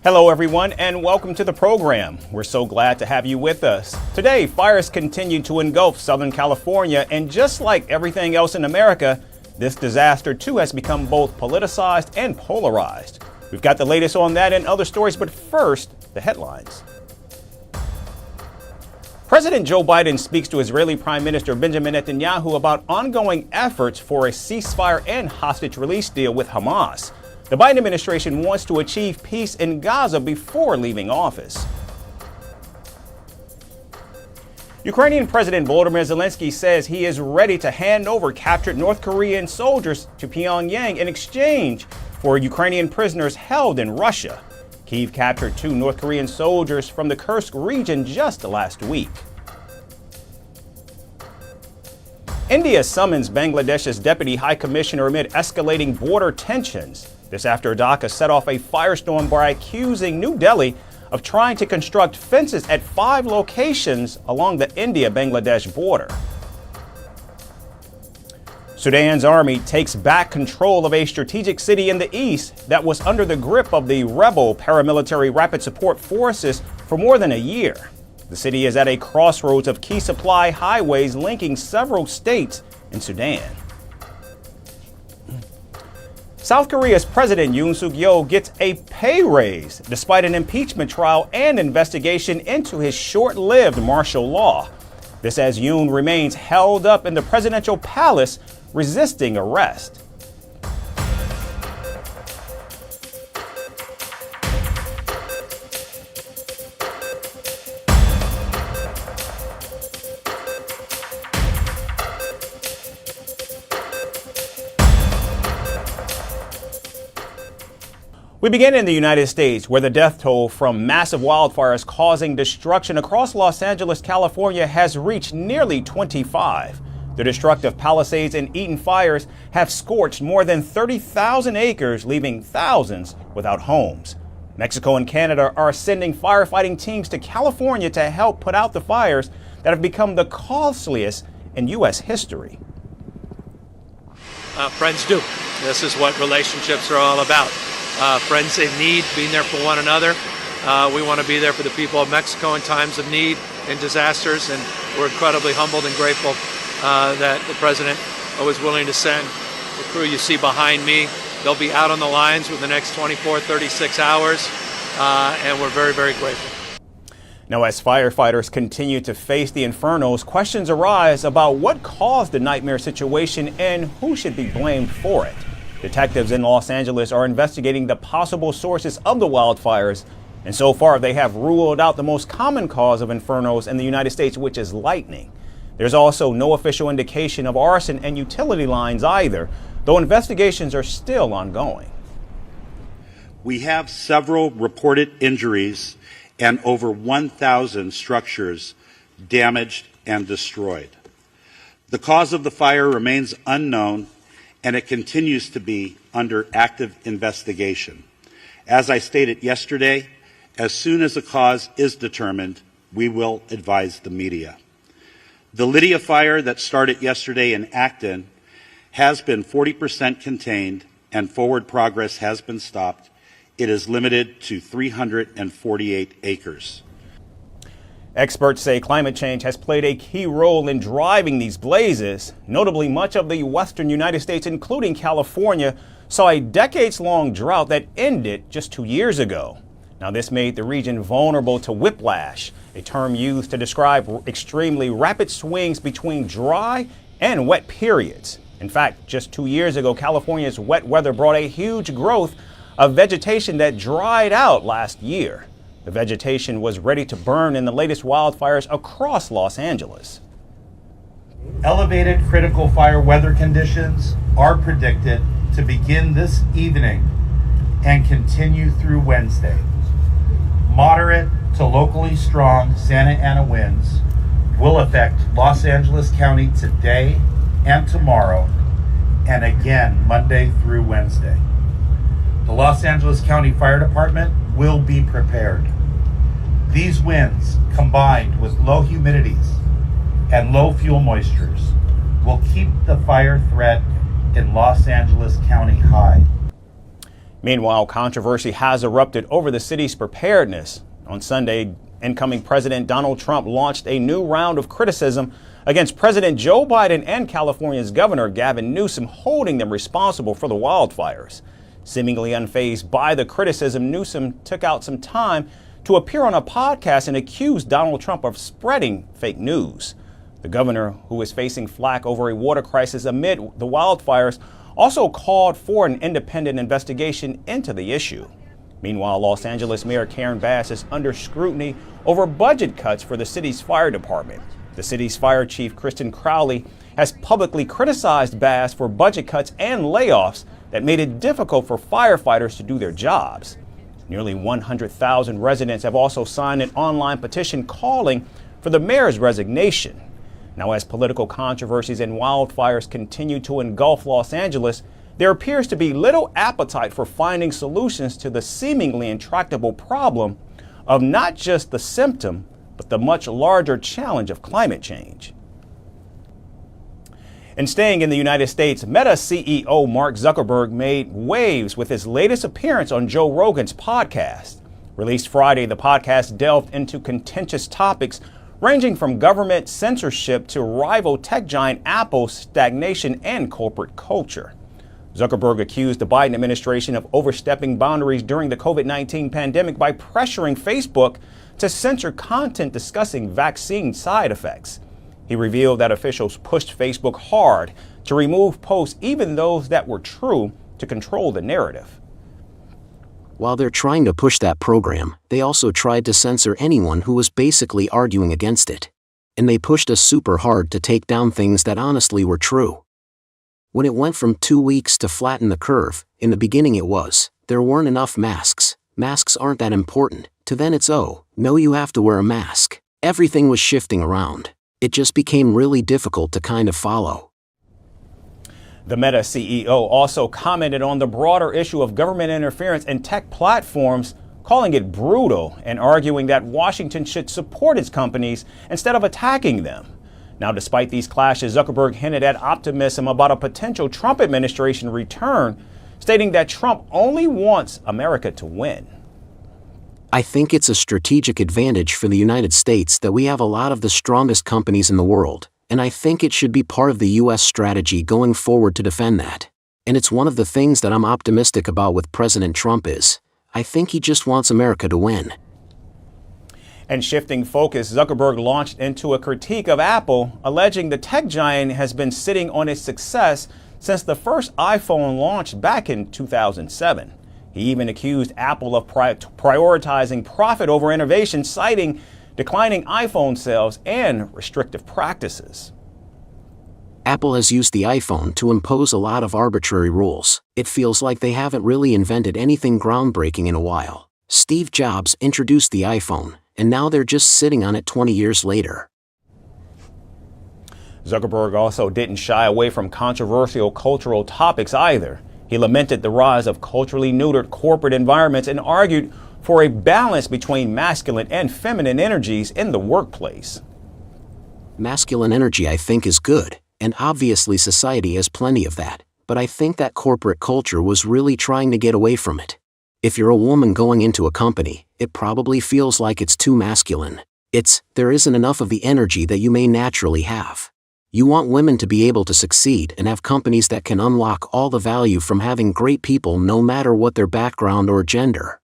Hello everyone and welcome to the program. We're so glad to have you with us. Today, fires continue to engulf Southern California, and just like everything else in America, this disaster too has become both politicized and polarized. We've got the latest on that and other stories, but first, the headlines. President Joe Biden speaks to Israeli Prime Minister Benjamin Netanyahu about ongoing efforts for a ceasefire and hostage release deal with Hamas. The Biden administration wants to achieve peace in Gaza before leaving office. Ukrainian President Volodymyr Zelensky says he is ready to hand over captured North Korean soldiers to Pyongyang in exchange for Ukrainian prisoners held in Russia. Kyiv captured 2 North Korean soldiers from the Kursk region just last week. India summons Bangladesh's Deputy High Commissioner amid escalating border tensions. This after Dhaka set off a firestorm by accusing New Delhi of trying to construct fences at 5 locations along the India-Bangladesh border. Sudan's army takes back control of a strategic city in the east that was under the grip of the rebel paramilitary rapid support forces for more than a year. The city is at a crossroads of key supply highways linking several states in Sudan. South Korea's President Yoon Suk-yeol gets a pay raise despite an impeachment trial and investigation into his short-lived martial law. This as Yoon remains held up in the presidential palace resisting arrest. We begin in the United States, where the death toll from massive wildfires causing destruction across Los Angeles, California has reached nearly 25. The destructive Palisades and Eaton fires have scorched more than 30,000 acres, leaving thousands without homes. Mexico and Canada are sending firefighting teams to California to help put out the fires that have become the costliest in U.S. history. Friends do. This is what relationships are all about. Friends in need, being there for one another. We want to be there for the people of Mexico in times of need and disasters, and we're incredibly humbled and grateful that the president was willing to send the crew you see behind me. They'll be out on the lines within the next 24, 36 hours, and we're very, very grateful. Now, as firefighters continue to face the infernos, questions arise about what caused the nightmare situation and who should be blamed for it. Detectives in Los Angeles are investigating the possible sources of the wildfires, and so far they have ruled out the most common cause of infernos in the United States, which is lightning. There's also no official indication of arson and utility lines either, though investigations are still ongoing. We have several reported injuries and over 1,000 structures damaged and destroyed. The cause of the fire remains unknown, and it continues to be under active investigation. As I stated yesterday, as soon as a cause is determined, we will advise the media. The Lydia fire that started yesterday in Acton has been 40% contained and forward progress has been stopped. It is limited to 348 acres. Experts say climate change has played a key role in driving these blazes. Notably, much of the western United States, including California, saw a decades-long drought that ended just 2 years ago. Now, this made the region vulnerable to whiplash, a term used to describe extremely rapid swings between dry and wet periods. In fact, just 2 years ago, California's wet weather brought a huge growth of vegetation that dried out last year. The vegetation was ready to burn in the latest wildfires across Los Angeles. Elevated critical fire weather conditions are predicted to begin this evening and continue through Wednesday. Moderate to locally strong Santa Ana winds will affect Los Angeles County today and tomorrow, and again Monday through Wednesday. The Los Angeles County Fire Department will be prepared. These winds, combined with low humidities and low fuel moistures, will keep the fire threat in Los Angeles County high. Meanwhile, controversy has erupted over the city's preparedness. On Sunday, incoming President Donald Trump launched a new round of criticism against President Joe Biden and California's Governor Gavin Newsom, holding them responsible for the wildfires. Seemingly unfazed by the criticism, Newsom took out some time to appear on a podcast and accuse Donald Trump of spreading fake news. The governor, who is facing flack over a water crisis amid the wildfires, also called for an independent investigation into the issue. Meanwhile, Los Angeles Mayor Karen Bass is under scrutiny over budget cuts for the city's fire department. The city's fire chief, Kristen Crowley, has publicly criticized Bass for budget cuts and layoffs that made it difficult for firefighters to do their jobs. Nearly 100,000 residents have also signed an online petition calling for the mayor's resignation. Now, as political controversies and wildfires continue to engulf Los Angeles, there appears to be little appetite for finding solutions to the seemingly intractable problem of not just the symptom, but the much larger challenge of climate change. And staying in the United States, Meta CEO Mark Zuckerberg made waves with his latest appearance on Joe Rogan's podcast. Released Friday, the podcast delved into contentious topics ranging from government censorship to rival tech giant Apple's stagnation and corporate culture. Zuckerberg accused the Biden administration of overstepping boundaries during the COVID-19 pandemic by pressuring Facebook to censor content discussing vaccine side effects. He revealed that officials pushed Facebook hard to remove posts, even those that were true, to control the narrative. While they're trying to push that program, they also tried to censor anyone who was basically arguing against it. And they pushed us super hard to take down things that honestly were true. When it went from 2 weeks to flatten the curve, in the beginning it was, there weren't enough masks. Masks aren't that important. To then it's, oh, no, you have to wear a mask. Everything was shifting around. It just became really difficult to kind of follow. The Meta CEO also commented on the broader issue of government interference in tech platforms, calling it brutal and arguing that Washington should support its companies instead of attacking them. Now, despite these clashes, Zuckerberg hinted at optimism about a potential Trump administration return, stating that Trump only wants America to win. I think it's a strategic advantage for the United States that we have a lot of the strongest companies in the world. And I think it should be part of the U.S. strategy going forward to defend that. And it's one of the things that I'm optimistic about with President Trump is, I think he just wants America to win. And shifting focus, Zuckerberg launched into a critique of Apple, alleging the tech giant has been sitting on its success since the first iPhone launched back in 2007. He even accused Apple of prioritizing profit over innovation, citing declining iPhone sales and restrictive practices. Apple has used the iPhone to impose a lot of arbitrary rules. It feels like they haven't really invented anything groundbreaking in a while. Steve Jobs introduced the iPhone, and now they're just sitting on it 20 years later. Zuckerberg also didn't shy away from controversial cultural topics either. He lamented the rise of culturally neutered corporate environments and argued for a balance between masculine and feminine energies in the workplace. Masculine energy, I think, is good, and obviously society has plenty of that, but I think that corporate culture was really trying to get away from it. If you're a woman going into a company, it probably feels like it's too masculine. There isn't enough of the energy that you may naturally have. You want women to be able to succeed and have companies that can unlock all the value from having great people no matter what their background or gender.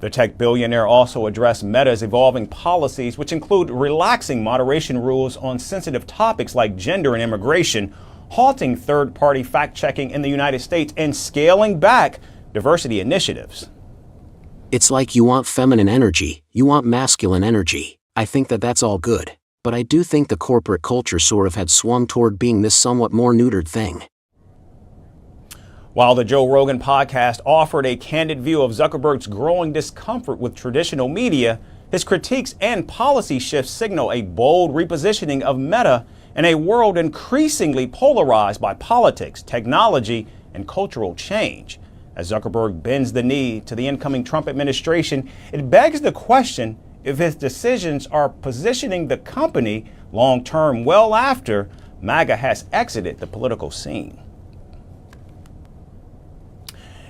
The tech billionaire also addressed Meta's evolving policies, which include relaxing moderation rules on sensitive topics like gender and immigration, halting third-party fact-checking in the United States, and scaling back diversity initiatives. It's like you want feminine energy, you want masculine energy. I think that that's all good. But I do think the corporate culture sort of had swung toward being this somewhat more neutered thing. While the Joe Rogan podcast offered a candid view of Zuckerberg's growing discomfort with traditional media, his critiques and policy shifts signal a bold repositioning of Meta in a world increasingly polarized by politics, technology, and cultural change. As Zuckerberg bends the knee to the incoming Trump administration, it begs the question if his decisions are positioning the company long-term well after MAGA has exited the political scene.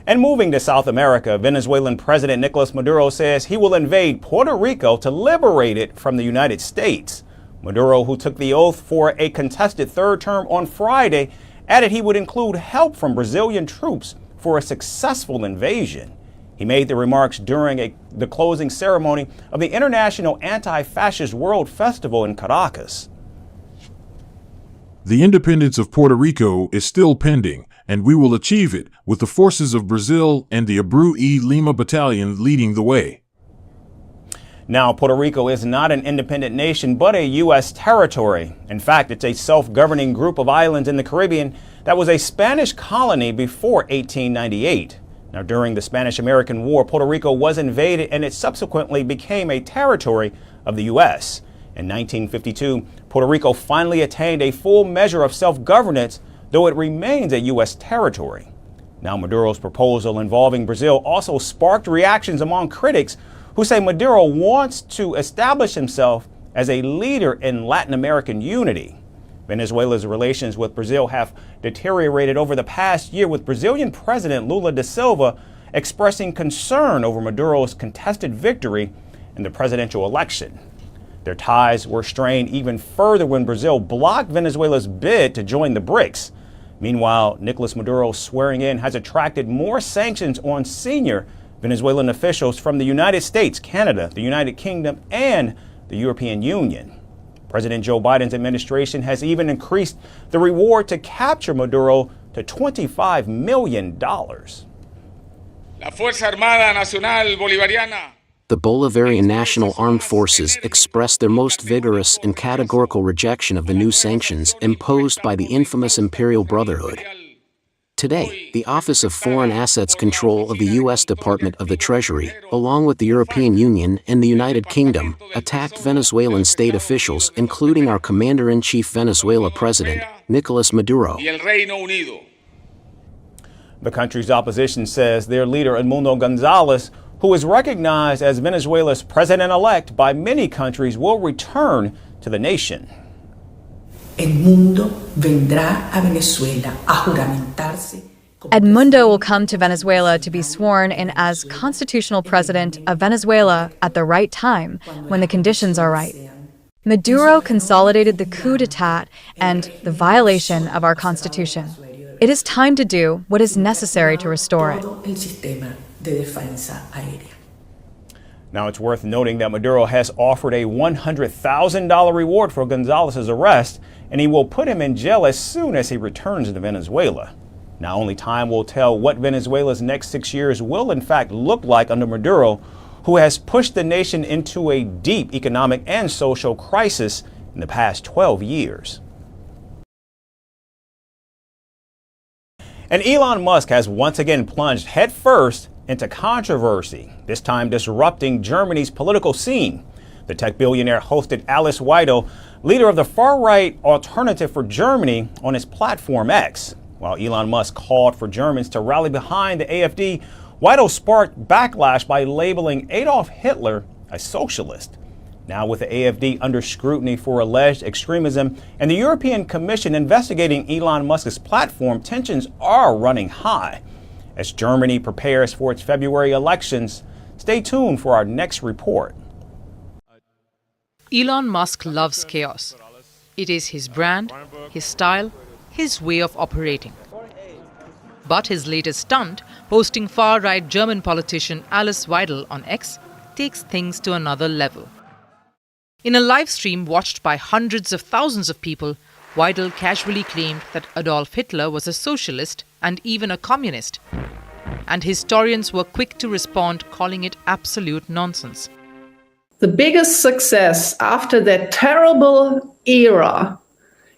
And moving to South America, Venezuelan President Nicolas Maduro says he will invade Puerto Rico to liberate it from the United States. Maduro, who took the oath for a contested third term on Friday, added he would include help from Brazilian troops for a successful invasion. He made the remarks during the closing ceremony of the International Anti-Fascist World Festival in Caracas. The independence of Puerto Rico is still pending, and we will achieve it with the forces of Brazil and the Abreu y Lima Battalion leading the way. Now, Puerto Rico is not an independent nation, but a U.S. territory. In fact, it's a self-governing group of islands in the Caribbean that was a Spanish colony before 1898. Now, during the Spanish-American War, Puerto Rico was invaded and it subsequently became a territory of the U.S. In 1952, Puerto Rico finally attained a full measure of self-governance, though it remains a U.S. territory. Now, Maduro's proposal involving Brazil also sparked reactions among critics who say Maduro wants to establish himself as a leader in Latin American unity. Venezuela's relations with Brazil have deteriorated over the past year, with Brazilian President Lula da Silva expressing concern over Maduro's contested victory in the presidential election. Their ties were strained even further when Brazil blocked Venezuela's bid to join the BRICS. Meanwhile, Nicolas Maduro's swearing in has attracted more sanctions on senior Venezuelan officials from the United States, Canada, the United Kingdom, and the European Union. President Joe Biden's administration has even increased the reward to capture Maduro to $25 million. La Fuerza Armada Nacional Bolivariana. The Bolivarian National Armed Forces expressed their most vigorous and categorical rejection of the new sanctions imposed by the infamous Imperial Brotherhood. Today, the Office of Foreign Assets Control of the U.S. Department of the Treasury, along with the European Union and the United Kingdom, attacked Venezuelan state officials, including our Commander-in-Chief Venezuela President, Nicolas Maduro. The country's opposition says their leader, Edmundo Gonzalez, who is recognized as Venezuela's president-elect by many countries, will return to the nation. Edmundo vendrá a Venezuela a juramentarse. Edmundo will come to Venezuela to be sworn in as constitutional president of Venezuela at the right time, when the conditions are right. Maduro consolidated the coup d'etat and the violation of our constitution. It is time to do what is necessary to restore it. Now, it's worth noting that Maduro has offered a $100,000 reward for Gonzalez's arrest, and he will put him in jail as soon as he returns to Venezuela. Now, only time will tell what Venezuela's next 6 years will in fact look like under Maduro, who has pushed the nation into a deep economic and social crisis in the past 12 years. And Elon Musk has once again plunged headfirst into controversy, this time disrupting Germany's political scene. The tech billionaire hosted Alice Weidel, leader of the far-right Alternative for Germany, on his platform X. While Elon Musk called for Germans to rally behind the AfD, Weidel sparked backlash by labeling Adolf Hitler a socialist. Now, with the AfD under scrutiny for alleged extremism and the European Commission investigating Elon Musk's platform, tensions are running high. As Germany prepares for its February elections, stay tuned for our next report. Elon Musk loves chaos. It is his brand, his style, his way of operating. But his latest stunt, posting far-right German politician Alice Weidel on X, takes things to another level. In a live stream watched by hundreds of thousands of people, Weidel casually claimed that Adolf Hitler was a socialist and even a communist. And historians were quick to respond, calling it absolute nonsense. The biggest success after that terrible era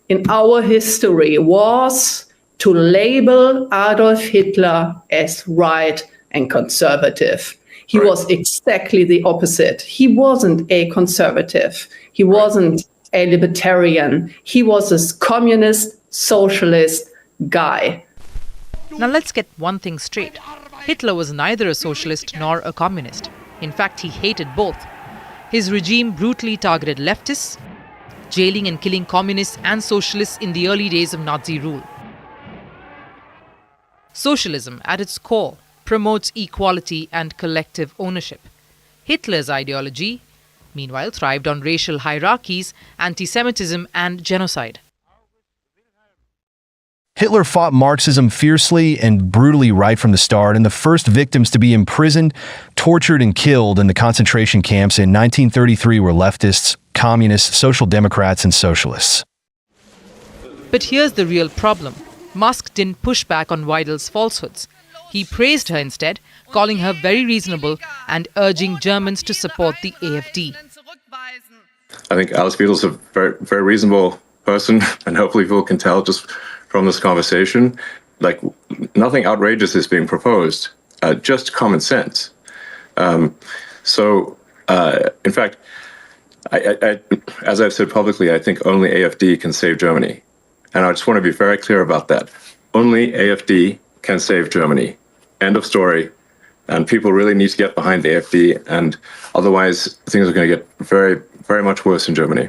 in our history was to label Adolf Hitler as right and conservative. He was exactly the opposite. He wasn't a conservative. He wasn't a libertarian. He was a communist, socialist guy. Now let's get one thing straight. Hitler was neither a socialist nor a communist. In fact, he hated both. His regime brutally targeted leftists, jailing and killing communists and socialists in the early days of Nazi rule. Socialism, at its core, promotes equality and collective ownership. Hitler's ideology, meanwhile, thrived on racial hierarchies, anti-Semitism, and genocide. Hitler fought Marxism fiercely and brutally right from the start, and the first victims to be imprisoned, tortured, and killed in the concentration camps in 1933 were leftists, communists, social democrats, and socialists. But here's the real problem. Musk didn't push back on Weidel's falsehoods. He praised her instead, calling her very reasonable and urging Germans to support the AfD. I think Alice Weidel is a very, very reasonable person, and hopefully people can tell just from this conversation, like nothing outrageous is being proposed, just common sense. In fact, I, as I've said publicly, I think only AfD can save Germany. And I just want to be very clear about that. Only AfD can save Germany. End of story. And people really need to get behind the AfD, and otherwise things are going to get very, very much worse in Germany.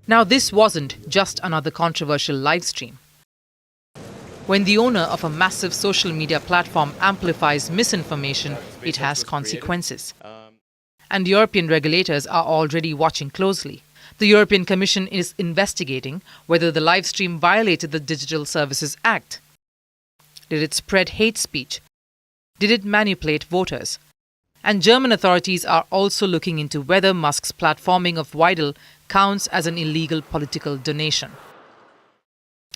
Now, this wasn't just another controversial live stream. When the owner of a massive social media platform amplifies misinformation, it has consequences. And European regulators are already watching closely. The European Commission is investigating whether the live stream violated the Digital Services Act. Did it spread hate speech? Did it manipulate voters? And German authorities are also looking into whether Musk's platforming of Weidel counts as an illegal political donation.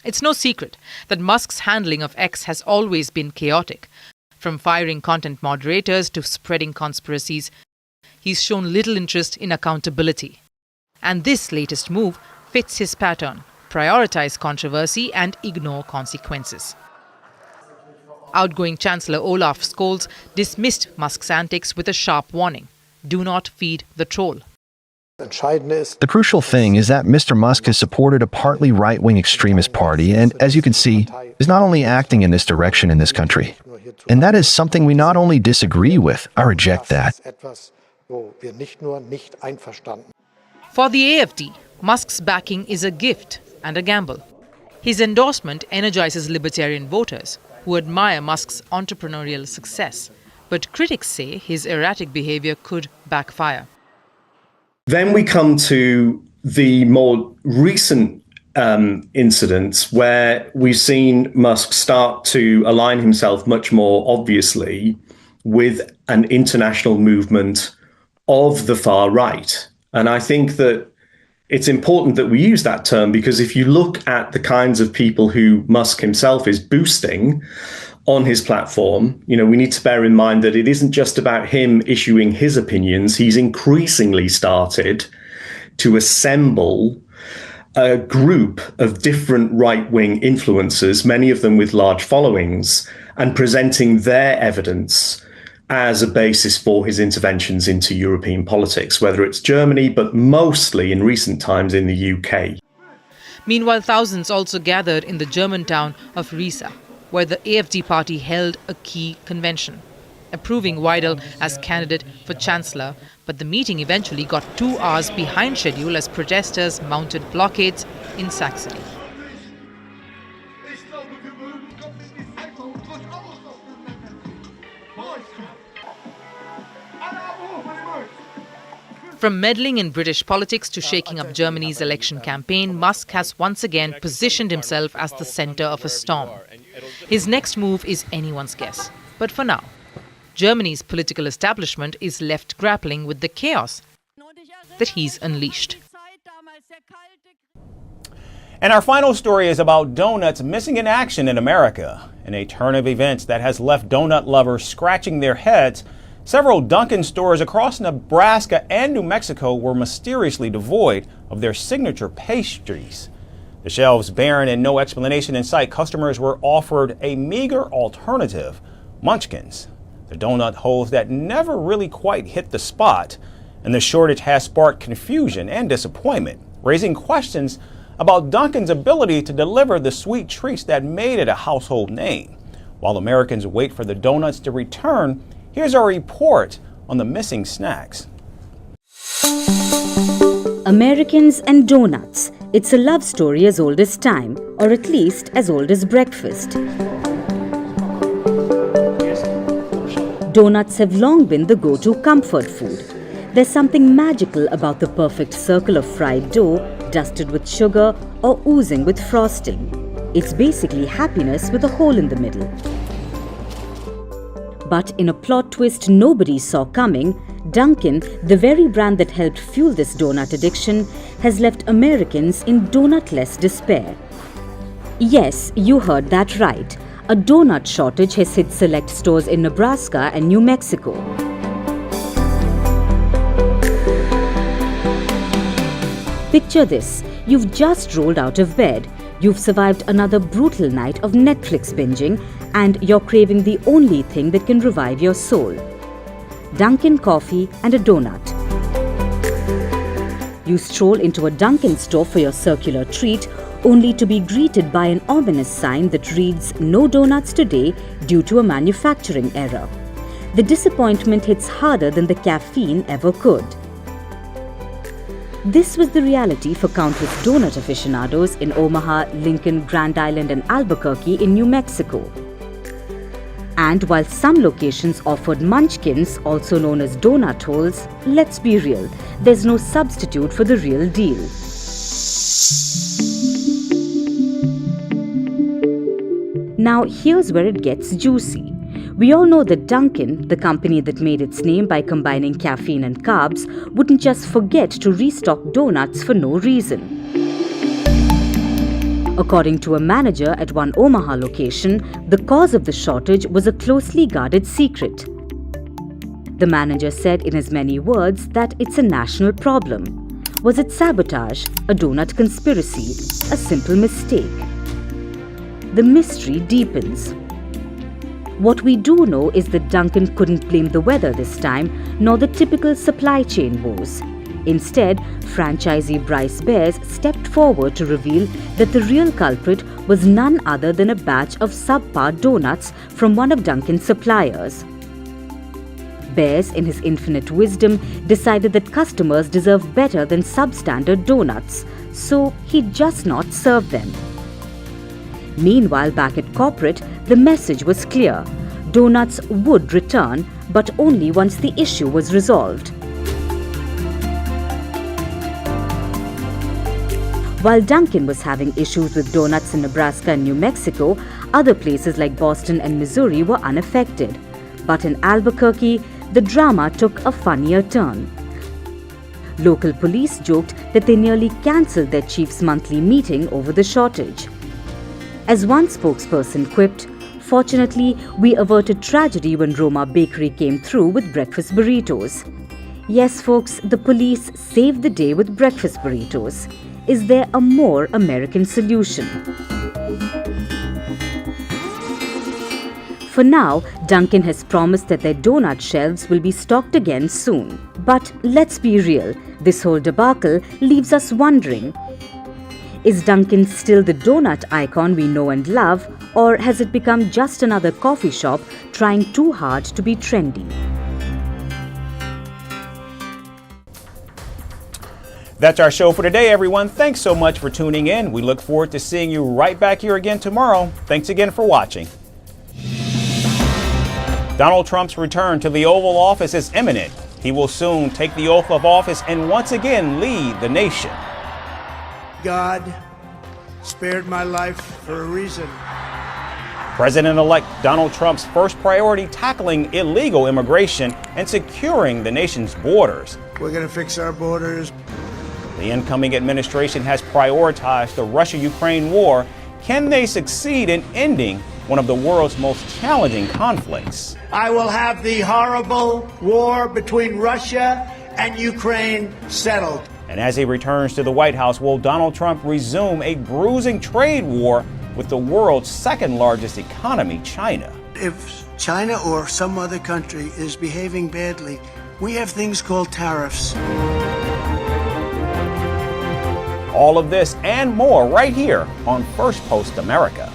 It's no secret that Musk's handling of X has always been chaotic. From firing content moderators to spreading conspiracies, he's shown little interest in accountability. And this latest move fits his pattern: prioritize controversy and ignore consequences. Outgoing Chancellor Olaf Scholz dismissed Musk's antics with a sharp warning: do not feed the troll. The crucial thing is that Mr. Musk has supported a partly right-wing extremist party, and as you can see, is not only acting in this direction in this country. And that is something we not only disagree with, I reject that. For the AfD, Musk's backing is a gift and a gamble. His endorsement energizes libertarian voters who admire Musk's entrepreneurial success, but critics say his erratic behavior could backfire. Then we come to the more recent incidents where we've seen Musk start to align himself much more obviously with an international movement of the far right. And I think that it's important that we use that term, because if you look at the kinds of people who Musk himself is boosting on his platform, we need to bear in mind that it isn't just about him issuing his opinions. He's increasingly started to assemble a group of different right-wing influencers, many of them with large followings, and presenting their evidence as a basis for his interventions into European politics, whether it's Germany, but mostly in recent times in the UK. Meanwhile, thousands also gathered in the German town of Riesa, where the AfD party held a key convention, approving Weidel as candidate for chancellor, but the meeting eventually got 2 hours behind schedule as protesters mounted blockades in Saxony. From meddling in British politics to shaking up Germany's election campaign, Musk has once again positioned himself as the center of a storm. His next move is anyone's guess. But for now, Germany's political establishment is left grappling with the chaos that he's unleashed. And our final story is about donuts missing in action in America. In a turn of events that has left donut lovers scratching their heads, several Dunkin stores across Nebraska and New Mexico were mysteriously devoid of their signature pastries. The shelves barren and no explanation in sight, customers were offered a meager alternative: munchkins, the donut holes that never really quite hit the spot. And the shortage has sparked confusion and disappointment, raising questions about Dunkin's ability to deliver the sweet treats that made it a household name. While Americans wait for the donuts to return, here's our report on the missing snacks. Americans and donuts. It's a love story as old as time, or at least as old as breakfast. Donuts have long been the go-to comfort food. There's something magical about the perfect circle of fried dough, dusted with sugar or oozing with frosting. It's basically happiness with a hole in the middle. But in a plot twist nobody saw coming, Dunkin, the very brand that helped fuel this donut addiction, has left Americans in donutless despair. Yes, you heard that right. A donut shortage has hit select stores in Nebraska and New Mexico. Picture this, you've just rolled out of bed, you've survived another brutal night of Netflix binging, and you're craving the only thing that can revive your soul: Dunkin' coffee and a donut. You stroll into a Dunkin' store for your circular treat, only to be greeted by an ominous sign that reads "No donuts today" due to a manufacturing error. The disappointment hits harder than the caffeine ever could. This was the reality for countless donut aficionados in Omaha, Lincoln, Grand Island and Albuquerque in New Mexico. And while some locations offered munchkins, also known as donut holes, let's be real, there's no substitute for the real deal. Now here's where it gets juicy. We all know that Dunkin, the company that made its name by combining caffeine and carbs, wouldn't just forget to restock donuts for no reason. According to a manager at one Omaha location, the cause of the shortage was a closely guarded secret. The manager said in as many words that it's a national problem. Was it sabotage, a donut conspiracy, a simple mistake? The mystery deepens. What we do know is that Dunkin couldn't blame the weather this time, nor the typical supply chain woes. Instead, franchisee Bryce Bears stepped forward to reveal that the real culprit was none other than a batch of subpar donuts from one of Dunkin's suppliers. Bears, in his infinite wisdom, decided that customers deserve better than substandard donuts, so he'd just not serve them. Meanwhile, back at corporate, the message was clear. Donuts would return, but only once the issue was resolved. While Dunkin was having issues with donuts in Nebraska and New Mexico, other places like Boston and Missouri were unaffected. But in Albuquerque, the drama took a funnier turn. Local police joked that they nearly cancelled their chief's monthly meeting over the shortage. As one spokesperson quipped, "Fortunately, we averted tragedy when Roma Bakery came through with breakfast burritos." Yes, folks, the police saved the day with breakfast burritos. Is there a more American solution? For now, Dunkin has promised that their donut shelves will be stocked again soon. But let's be real, this whole debacle leaves us wondering, is Dunkin still the donut icon we know and love, or has it become just another coffee shop trying too hard to be trendy? That's our show for today, everyone. Thanks so much for tuning in. We look forward to seeing you right back here again tomorrow. Thanks again for watching. Donald Trump's return to the Oval Office is imminent. He will soon take the oath of office and once again lead the nation. God spared my life for a reason. President-elect Donald Trump's first priority: tackling illegal immigration and securing the nation's borders. We're going to fix our borders. The incoming administration has prioritized the Russia-Ukraine war. Can they succeed in ending one of the world's most challenging conflicts? I will have the horrible war between Russia and Ukraine settled. And as he returns to the White House, will Donald Trump resume a bruising trade war with the world's second largest economy, China? If China or some other country is behaving badly, we have things called tariffs. All of this and more right here on Firstpost America.